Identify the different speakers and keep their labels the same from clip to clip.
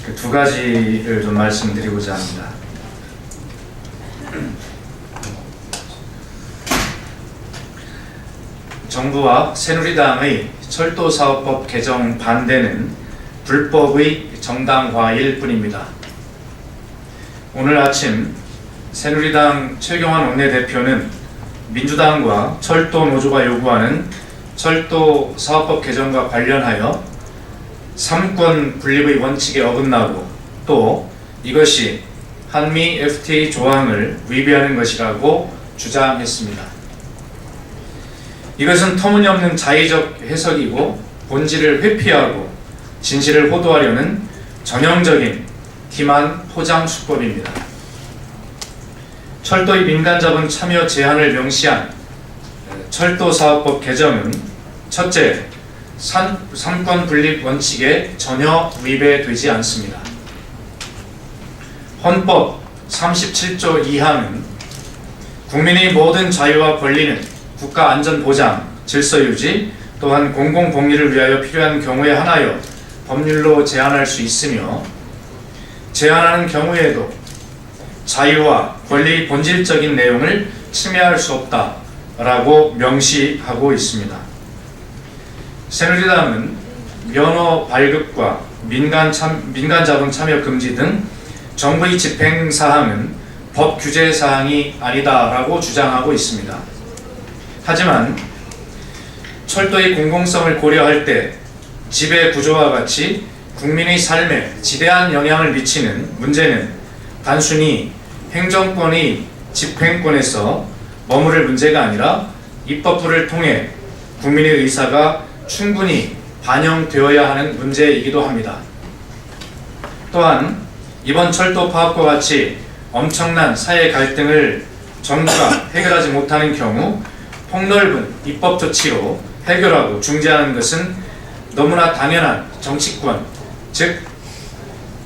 Speaker 1: 그 두 가지를 좀 말씀드리고자 합니다. 정부와 새누리당의 철도사업법 개정 반대는 불법의 정당화일 뿐입니다. 오늘 아침 새누리당 최경환 원내대표는 민주당과 철도노조가 요구하는 철도사업법 개정과 관련하여 3권 분립의 원칙에 어긋나고 또 이것이 한미 FTA 조항을 위배하는 것이라고 주장했습니다. 이것은 터무니없는 자의적 해석이고 본질을 회피하고 진실을 호도하려는 전형적인 기만 포장 수법입니다. 철도의 민간자본 참여 제한을 명시한 철도사업법 개정은 첫째, 3권 분립 원칙에 전혀 위배되지 않습니다. 헌법 37조 2항은 국민의 모든 자유와 권리는 국가 안전 보장, 질서 유지, 또한 공공 복리를 위하여 필요한 경우에 한하여 법률로 제한할 수 있으며 제한하는 경우에도 자유와 권리의 본질적인 내용을 침해할 수 없다라고 명시하고 있습니다. 새누리당은 면허 발급과 민간자본 참여 금지 등 정부의 집행사항은 법 규제 사항이 아니다라고 주장하고 있습니다. 하지만 철도의 공공성을 고려할 때 지배 구조와 같이 국민의 삶에 지대한 영향을 미치는 문제는 단순히 행정권의 집행권에서 머무를 문제가 아니라 입법부를 통해 국민의 의사가 충분히 반영되어야 하는 문제이기도 합니다. 또한 이번 철도 파업과 같이 엄청난 사회 갈등을 정부가 해결하지 못하는 경우 폭넓은 입법 조치로 해결하고 중재하는 것은 너무나 당연한 정치권, 즉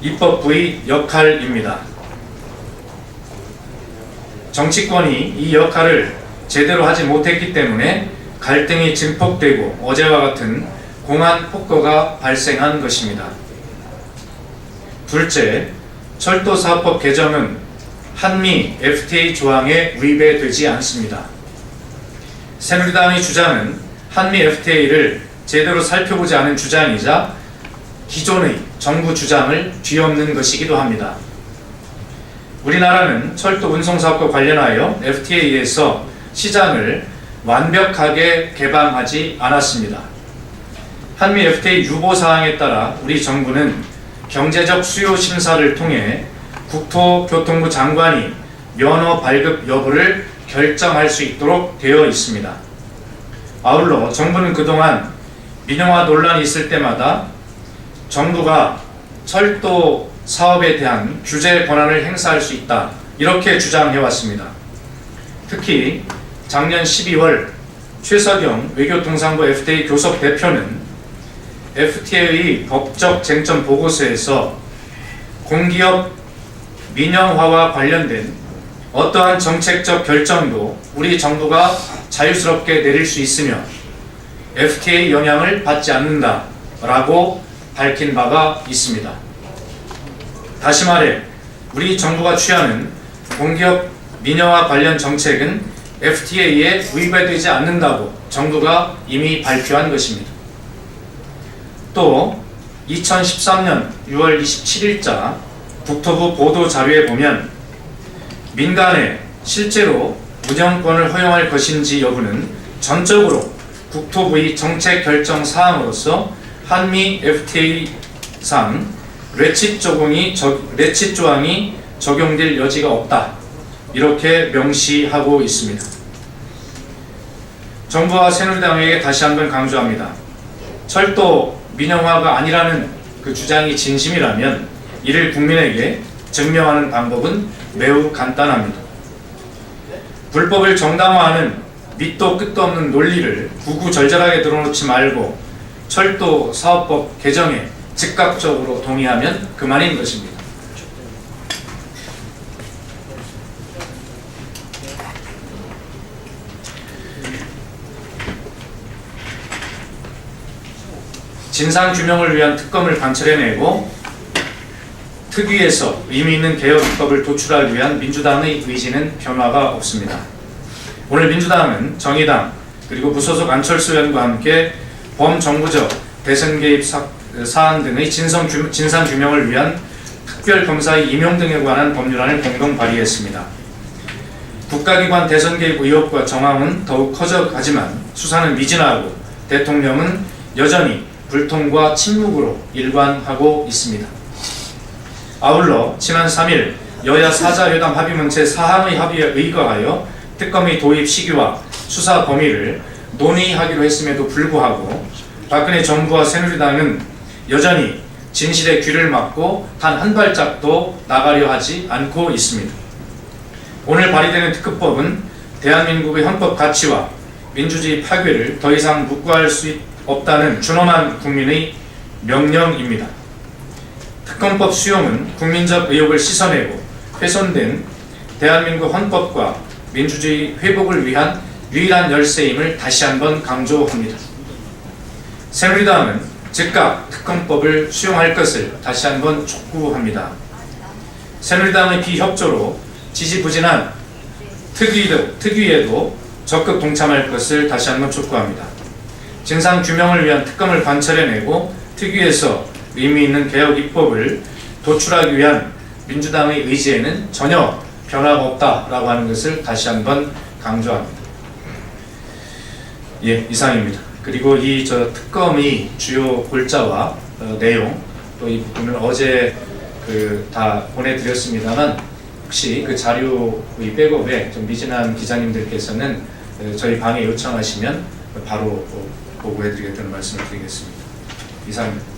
Speaker 1: 입법부의 역할입니다. 정치권이 이 역할을 제대로 하지 못했기 때문에 갈등이 증폭되고 어제와 같은 공안 폭거가 발생한 것입니다. 둘째, 철도사업법 개정은 한미 FTA 조항에 위배되지 않습니다. 새누리당의 주장은 한미 FTA를 제대로 살펴보지 않은 주장이자 기존의 정부 주장을 뒤엎는 것이기도 합니다. 우리나라는 철도 운송사업과 관련하여 FTA에서 시장을 완벽하게 개방하지 않았습니다. 한미 FTA 유보사항에 따라 우리 정부는 경제적 수요 심사를 통해 국토교통부 장관이 면허 발급 여부를 결정할 수 있도록 되어 있습니다. 아울러 정부는 그동안 민영화 논란이 있을 때마다 정부가 철도 사업에 대한 규제 권한을 행사할 수 있다 이렇게 주장해왔습니다. 특히 작년 12월 최석영 외교통상부 FTA 교섭 대표는 FTA의 법적 쟁점 보고서에서 공기업 민영화와 관련된 어떠한 정책적 결정도 우리 정부가 자유스럽게 내릴 수 있으며 FTA 영향을 받지 않는다라고 밝힌 바가 있습니다. 다시 말해 우리 정부가 취하는 공기업 민영화 관련 정책은 FTA에 위배되지 않는다고 정부가 이미 발표한 것입니다. 또 2013년 6월 27일자 국토부 보도 자료에 보면 민간에 실제로 운영권을 허용할 것인지 여부는 전적으로 국토부의 정책 결정 사항으로서 한미 FTA상 레칫 조항이 적용될 여지가 없다 이렇게 명시하고 있습니다. 정부와 새누리당에게 다시 한번 강조합니다. 철도 민영화가 아니라는 그 주장이 진심이라면 이를 국민에게 증명하는 방법은 매우 간단합니다. 불법을 정당화하는 밑도 끝도 없는 논리를 구구절절하게 들어놓지 말고 철도 사업법 개정에 즉각적으로 동의하면 그만인 것입니다. 진상규명을 위한 특검을 관철해내고 특위에서 의미 있는 개혁 입법을 도출하기 위한 민주당의 의지는 변화가 없습니다. 오늘 민주당은 정의당 그리고 무소속 안철수 의원과 함께 범정부적 대선 개입 사안 등의 진상 규명을 위한 특별검사의 임용 등에 관한 법률안을 공동 발의했습니다. 국가기관 대선 개입 의혹과 정황은 더욱 커져가지만 수사는 미진하고 대통령은 여전히 불통과 침묵으로 일관하고 있습니다. 아울러 지난 3일 여야 사자회담 합의문 제4항의 합의에 의거하여 특검의 도입 시기와 수사 범위를 논의하기로 했음에도 불구하고 박근혜 정부와 새누리당은 여전히 진실의 귀를 막고 단 한 발짝도 나가려 하지 않고 있습니다. 오늘 발의되는 특검법은 대한민국의 헌법 가치와 민주주의 파괴를 더 이상 묵과할 수 없다는 준엄한 국민의 명령입니다. 특검법 수용은 국민적 의혹을 씻어내고 훼손된 대한민국 헌법과 민주주의 회복을 위한 유일한 열쇠임을 다시 한번 강조합니다. 새누리당은 즉각 특검법을 수용할 것을 다시 한번 촉구합니다. 새누리당의 비협조로 지지부진한 특위에도 적극 동참할 것을 다시 한번 촉구합니다. 진상 규명을 위한 특검을 관철해내고 특위에서 의미 있는 개혁 입법을 도출하기 위한 민주당의 의지에는 전혀 변화가 없다라고 하는 것을 다시 한번 강조합니다. 예, 이상입니다. 그리고 이 특검의 주요 골자와 내용 또 이 부분을 어제 다 보내드렸습니다만 혹시 그 자료의 백업에 좀 미진한 기자님들께서는 저희 방에 요청하시면 바로 보고해드리겠다는 말씀을 드리겠습니다. 이상입니다.